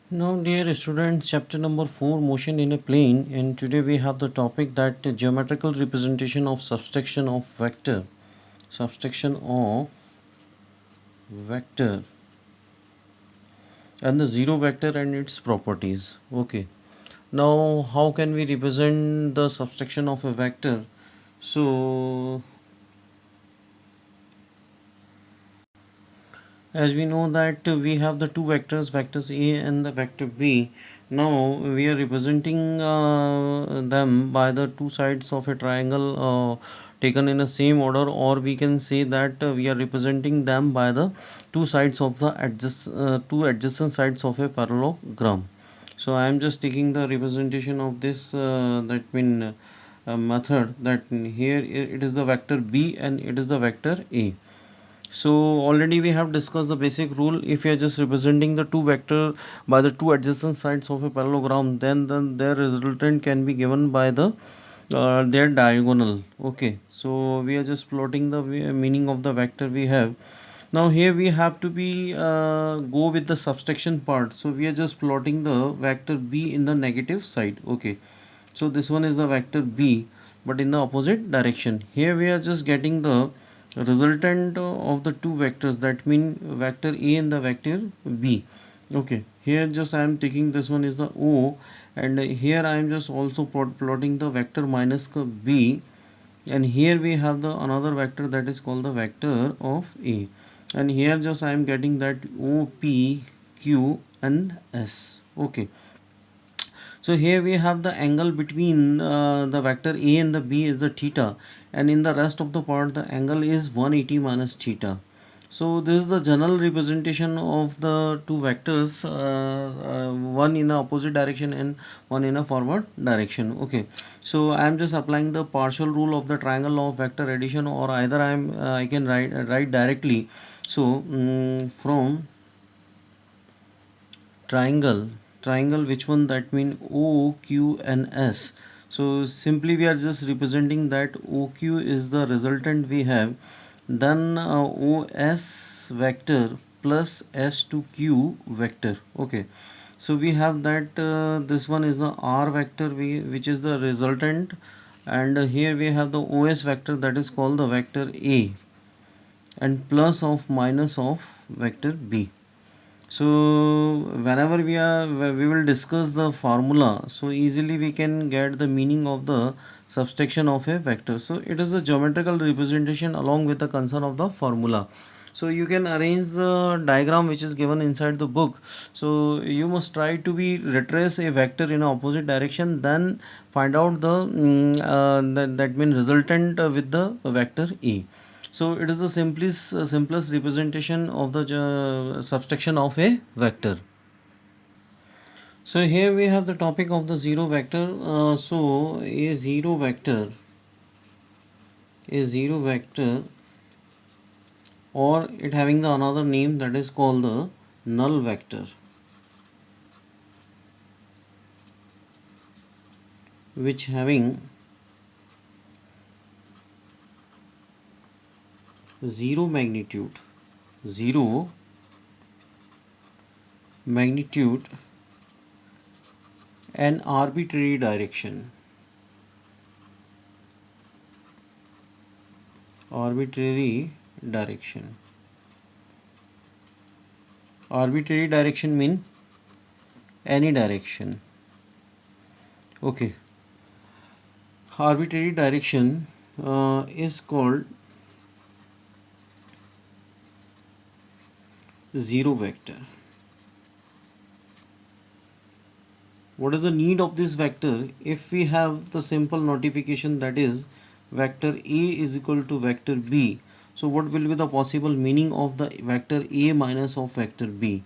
Now, dear students, chapter number 4, motion in a plane, and today we have the topic that geometrical representation of subtraction of vector. Subtraction of vector and the zero vector and its properties. Okay. Now, how can we represent the subtraction of a vector? So, as we know that we have the two vectors, vectors A and the vector B. Now we are representing them by the two sides of a triangle taken in the same order, or we can say that we are representing them by the two sides of the two adjacent sides of a parallelogram. So I am just taking the representation of this method, that here it is the vector B and it is the vector A. So already we have discussed the basic rule. If you are just representing the two vector by the two adjacent sides of a parallelogram, then their resultant can be given by their diagonal. Okay, so we are just plotting the meaning of the vector we have. Now here we have to be go with the subtraction part. So we are just plotting the vector B in the negative side. Okay, so this one is the vector B, but in the opposite direction. Here we are just getting the resultant of the two vectors, that mean vector A and the vector B. Okay, here just I am taking this one is the O, and here I am just also plotting the vector minus B, and here we have the another vector that is called the vector of A, and here just I am getting that O, P, Q and S. Okay, so here we have the angle between the vector A and the B is the theta, and in the rest of the part the angle is 180 minus theta. So this is the general representation of the two vectors, one in the opposite direction and one in a forward direction. Okay, so I am just applying the partial rule of the triangle of vector addition, or either I can write directly. So from triangle which one, that mean O, Q and S. So simply we are just representing that OQ is the resultant we have, then OS vector plus S to Q vector. Okay, so we have that this one is the R vector which is the resultant, and here we have the OS vector that is called the vector A, and plus of minus of vector B. So whenever we will discuss the formula, so easily we can get the meaning of the subtraction of a vector. So it is a geometrical representation along with the concern of the formula. So you can arrange the diagram which is given inside the book. So you must try to be retrace a vector in opposite direction, then find out the that mean resultant with the vector A. So it is the simplest representation of the subtraction of a vector. So here we have the topic of the zero vector. So a zero vector, or it having the another name that is called the null vector, which having zero magnitude, zero magnitude and arbitrary direction, arbitrary direction. Arbitrary direction mean any direction. Okay, arbitrary direction is called zero vector. What is the need of this vector? If we have the simple notification, that is vector A is equal to vector B, so what will be the possible meaning of the vector A minus of vector B?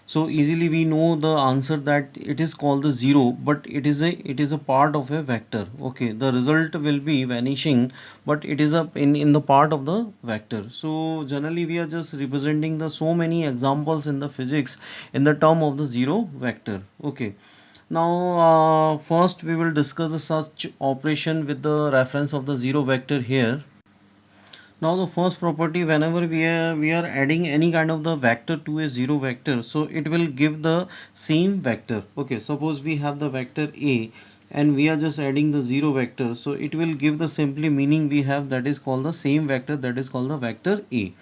So easily we know the answer, that it is called the zero, but it is a part of a vector. Okay, the result will be vanishing, but it is in the part of the vector. So generally we are just representing the so many examples in the physics in the term of the zero vector. Okay, now first we will discuss the such operation with the reference of the zero vector here. Now the first property, whenever we are adding any kind of the vector to a zero vector, so it will give the same vector. Okay, suppose we have the vector a and we are just adding the zero vector, so it will give the simply meaning we have, that is called the same vector, that is called the vector a.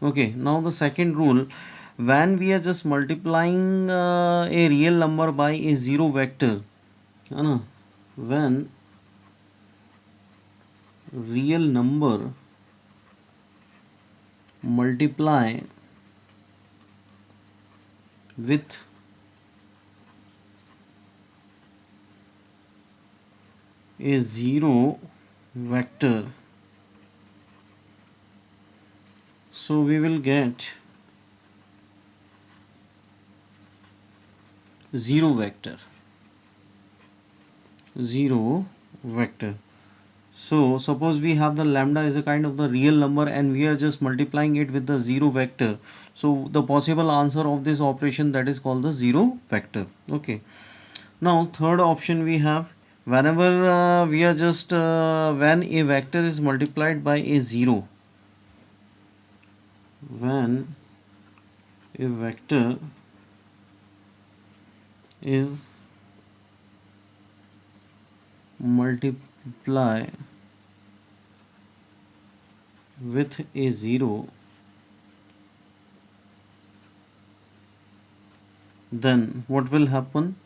Okay, now the second rule, when we are just multiplying a real number by a zero vector, when real number multiply with a zero vector, so we will get zero vector, zero vector. So suppose we have the lambda is a kind of the real number and we are just multiplying it with the zero vector, so the possible answer of this operation, that is called the zero vector. Okay, now third option we have, whenever we are just when a vector is multiplied by a zero, when a vector is multiply with a zero, then what will happen?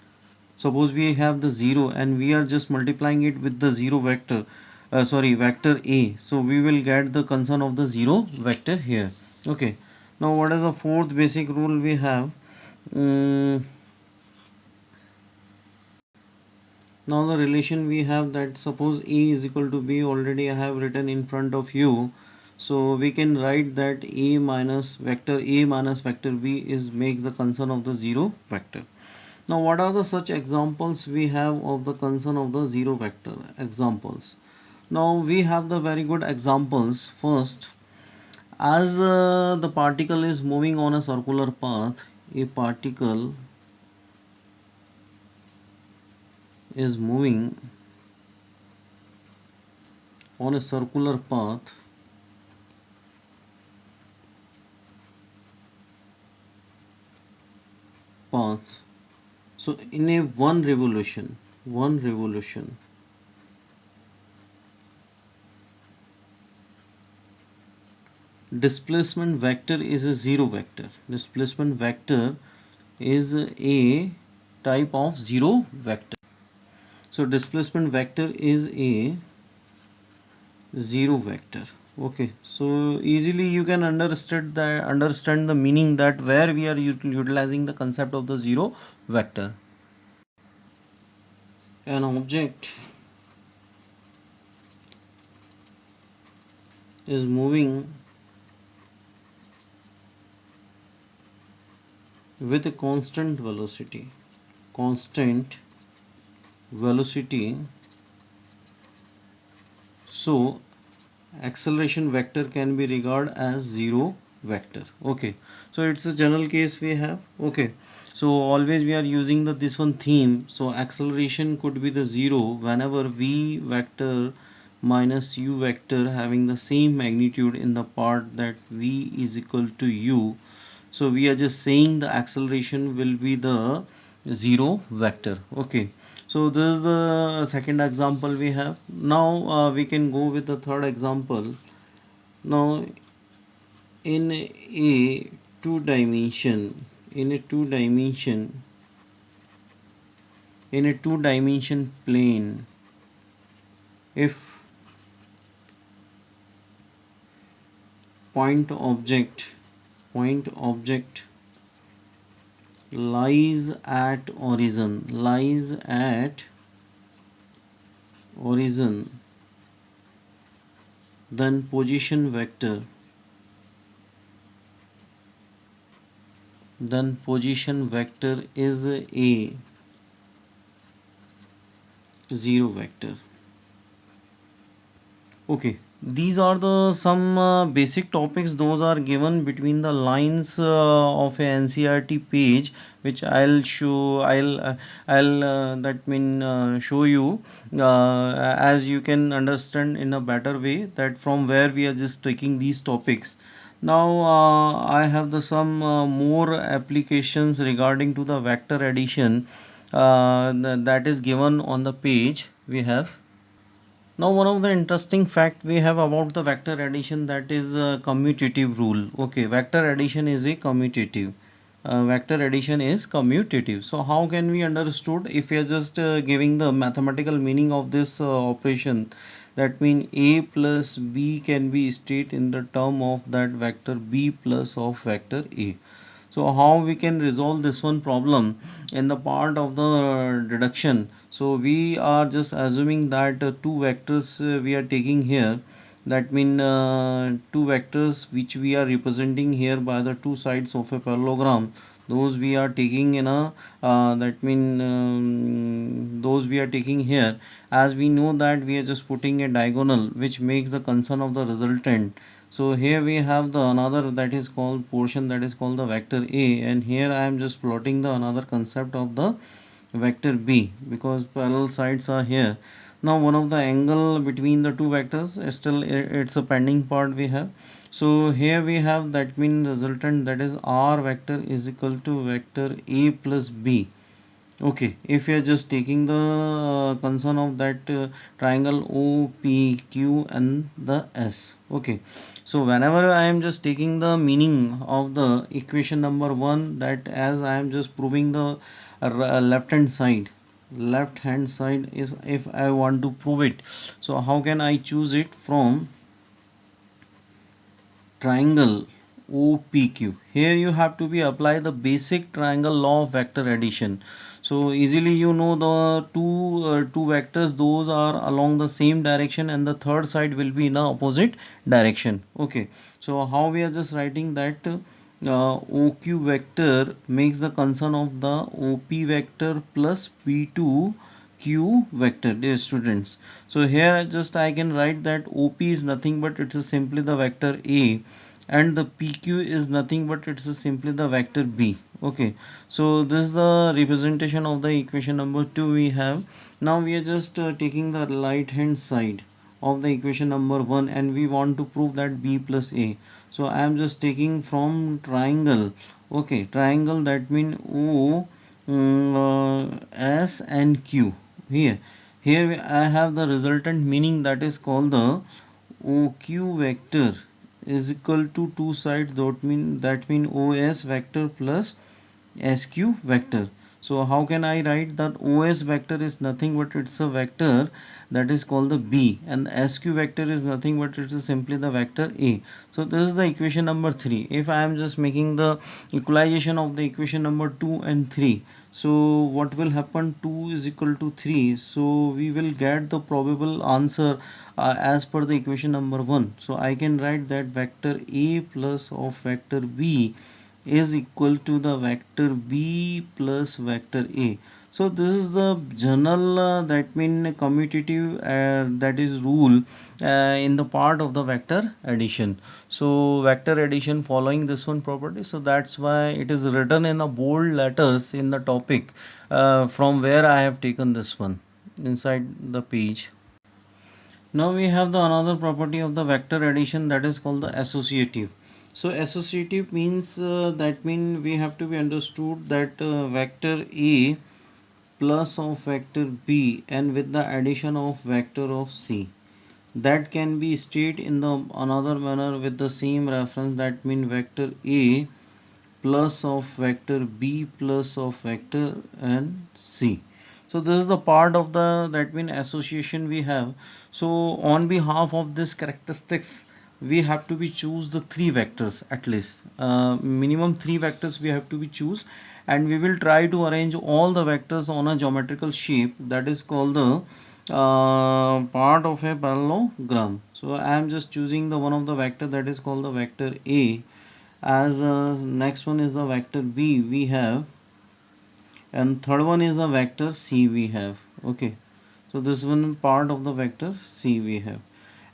Suppose we have the 0 and we are just multiplying it with the 0 vector, vector a, so we will get the concern of the 0 vector here. Okay, now what is the fourth basic rule we have? Now the relation we have, that suppose a is equal to b, already I have written in front of you, so we can write that a minus vector b is makes the concern of the 0 vector. Now what are the such examples we have of the concern of the 0 vector examples? Now we have the very good examples. First, as the particle is moving on a circular path, a particle is moving on a circular path. So in a one revolution, displacement vector is a zero vector. Displacement vector is a type of zero vector. So displacement vector is a zero vector. Okay, so easily you can understand the meaning, that where we are utilizing the concept of the zero vector. An object is moving with a constant velocity, so acceleration vector can be regarded as zero vector. Okay, so it's a general case we have. Okay, so always we are using this one theme, so acceleration could be the zero whenever v vector minus u vector having the same magnitude in the part that v is equal to u. So we are just saying the acceleration will be the zero vector. Okay, so this is the second example we have. Now we can go with the third example. Now in a two dimension in a two dimension plane, if point object lies at origin, then position vector is a zero vector. Okay, these are the some basic topics those are given between the lines of a NCERT page, which I'll that mean show you as you can understand in a better way that from where we are just taking these topics. Now I have the some more applications regarding to the vector addition that is given on the page we have. Now, one of the interesting fact we have about the vector addition, that is a commutative rule. Okay, vector addition is a commutative. Vector addition is commutative. So how can we understood if we are just giving the mathematical meaning of this operation? That means a plus b can be stated in the term of that vector b plus of vector a. So how we can resolve this one problem in the part of the deduction? So we are just assuming that two vectors we are taking here, that mean two vectors which we are representing here by the two sides of a parallelogram, those we are taking in a that mean those we are taking here, as we know that we are just putting a diagonal which makes the concern of the resultant. So here we have the another that is called portion, that is called the vector a, and here I am just plotting the another concept of the vector b because parallel sides are here. Now one of the angle between the two vectors still it's a pending part we have. So here we have that mean resultant, that is r vector is equal to vector a plus b. Okay, if you are just taking the concern of that triangle OPQ and the S. Okay, so whenever I am just taking the meaning of the equation number 1, that as I am just proving the left hand side is if I want to prove it. So how can I choose it from triangle OPQ? Here you have to be apply the basic triangle law of vector addition. So easily you know the two vectors, those are along the same direction and the third side will be in the opposite direction. Okay, so how we are just writing that OQ vector makes the concern of the OP vector plus P2 Q vector, dear students. So here just I can write that OP is nothing but it's simply the vector A, and the PQ is nothing but it's simply the vector B. Okay, so this is the representation of the equation number 2 we have. Now we are just taking the right hand side of the equation number 1 and we want to prove that b plus a. So I am just taking from triangle. Okay, triangle, that mean O, S and Q. Here I have the resultant meaning, that is called the OQ vector is equal to two sides, that mean OS vector plus SQ vector. So how can I write that OS vector is nothing but it's a vector that is called the B, and the SQ vector is nothing but it is simply the vector A. So this is the equation number 3. If I am just making the equalization of the equation number 2 and 3, so what will happen? 2 is equal to 3, so we will get the probable answer as per the equation number 1. So I can write that vector A plus of vector B is equal to the vector b plus vector a. So this is the general that mean commutative that is rule in the part of the vector addition. So vector addition following this one property, so that's why it is written in the bold letters in the topic from where I have taken this one inside the page. Now we have the another property of the vector addition, that is called the associative. So associative means that mean we have to be understood that vector A plus of vector B and with the addition of vector of C, that can be stated in the another manner with the same reference, that mean vector A plus of vector b plus of vector and c. So this is the part of the that mean association we have. So on behalf of this characteristics we have to be choose the three vectors, at least minimum three vectors we have to be choose, and we will try to arrange all the vectors on a geometrical shape, that is called the part of a parallelogram. So I am just choosing the one of the vector, that is called the vector a, as next one is the vector b we have, and third one is the vector c we have. Okay, so this one part of the vector c we have,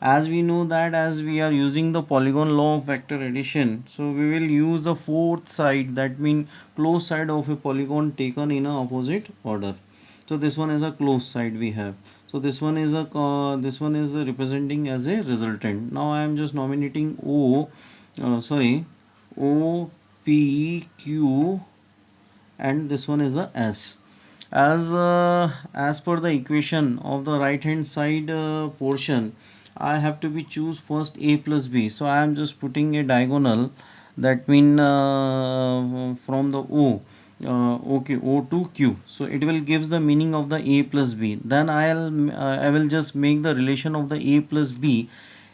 as we know that as we are using the polygon law of vector addition, so we will use the fourth side, that means closed side of a polygon taken in a opposite order. So this one is a closed side we have. So this one is a representing as a resultant. Now I am just nominating O P Q, and this one is a S. As per the equation of the right hand side portion, I have to be choose first A plus B. So I am just putting a diagonal, that mean from the O to Q. So it will gives the meaning of the A plus B. Then I will just make the relation of the A plus B.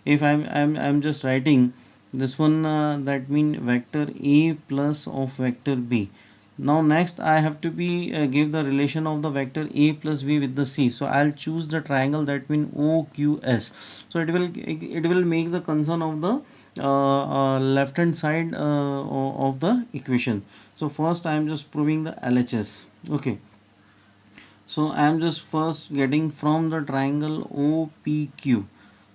If I'm just writing this one, that mean vector A plus of vector B. Now next I have to be give the relation of the vector A plus B with the C. So I'll choose the triangle, that means OQS. So it will make the concern of the left hand side of the equation. So first I am just proving the LHS. Okay, so I am just first getting from the triangle OPQ.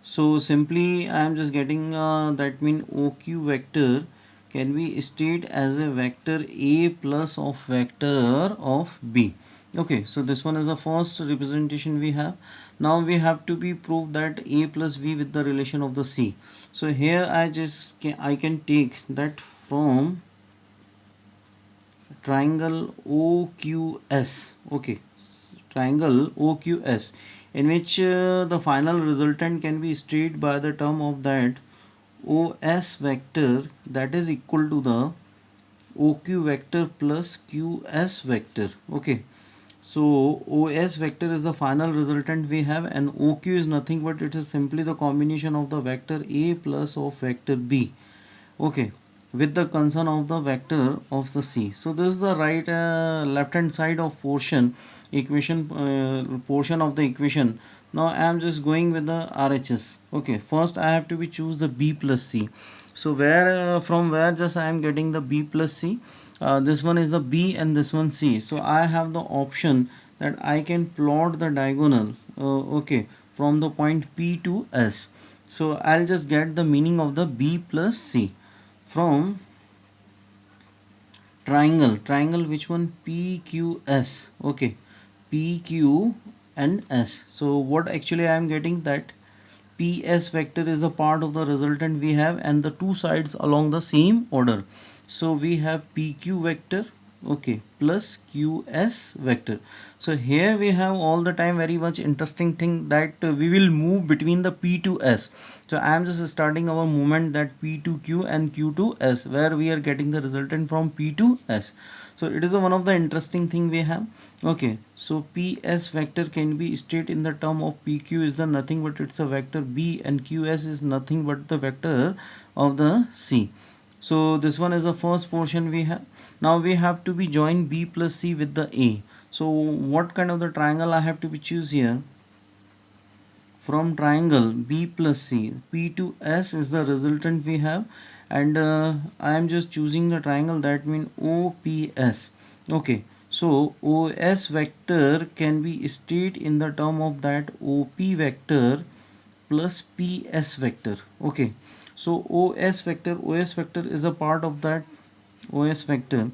So simply I am just getting that mean OQ vector can be stated as a vector A plus of vector of B. Okay, so this one is the first representation we have. Now we have to be prove that A plus B with the relation of the C. So here I can take that from triangle OQS. Okay, triangle OQS, in which the final resultant can be stated by the term of that OS vector, that is equal to the OQ vector plus QS vector. Okay, so OS vector is the final resultant we have, and OQ is nothing but it is simply the combination of the vector A plus of vector B. Okay, with the concern of the vector of the C. So this is the right left hand side of portion of the equation. Now I am just going with the RHS. Okay, first I have to be choose the B plus C. So where from where just I am getting the B plus C. This one is the B and this one C. So I have the option that I can plot the diagonal okay, from the point P to S. So I'll just get the meaning of the B plus C from triangle which one, PQS. Okay, PQ and S. So what actually I am getting, that PS vector is a part of the resultant we have, and the two sides along the same order. So we have PQ vector, okay, plus QS vector. So here we have all the time very much interesting thing, that we will move between the P to S. So I am just starting our movement, that P to Q and Q to S, where we are getting the resultant from P to S. So it is one of the interesting thing we have. Okay, so PS vector can be stated in the term of PQ is the nothing but it's a vector B, and QS is nothing but the vector of the C. So this one is the first portion we have. Now we have to be join B plus C with the A. So what kind of the triangle I have to be choose here? From triangle B plus C, P to S is the resultant we have, and I am just choosing the triangle, that means OPS. Okay, so OS vector can be stated in the term of that OP vector plus PS vector. Okay, so OS vector is a part of that OS vector.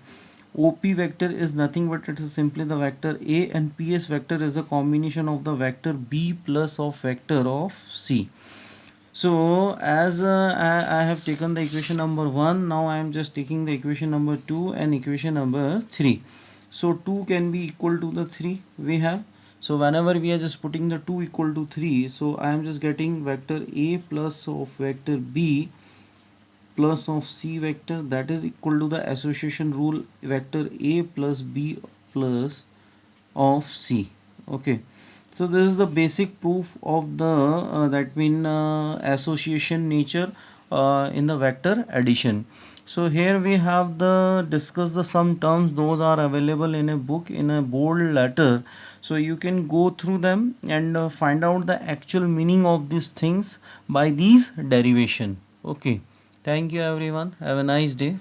OP vector is nothing but it is simply the vector A, and PS vector is a combination of the vector B plus of vector of C. So as I have taken the equation number 1, now I am just taking the equation number 2 and equation number 3. So 2 can be equal to the 3 we have. So whenever we are just putting the 2 equal to 3, so I am just getting vector A plus of vector B plus of C vector, that is equal to the association rule, vector A plus B plus of C. Okay, so this is the basic proof of the that mean association nature in the vector addition. So here we have the discuss the some terms, those are available in a book in a bold letter, so you can go through them and find out the actual meaning of these things by these derivation. Okay, thank you everyone, have a nice day.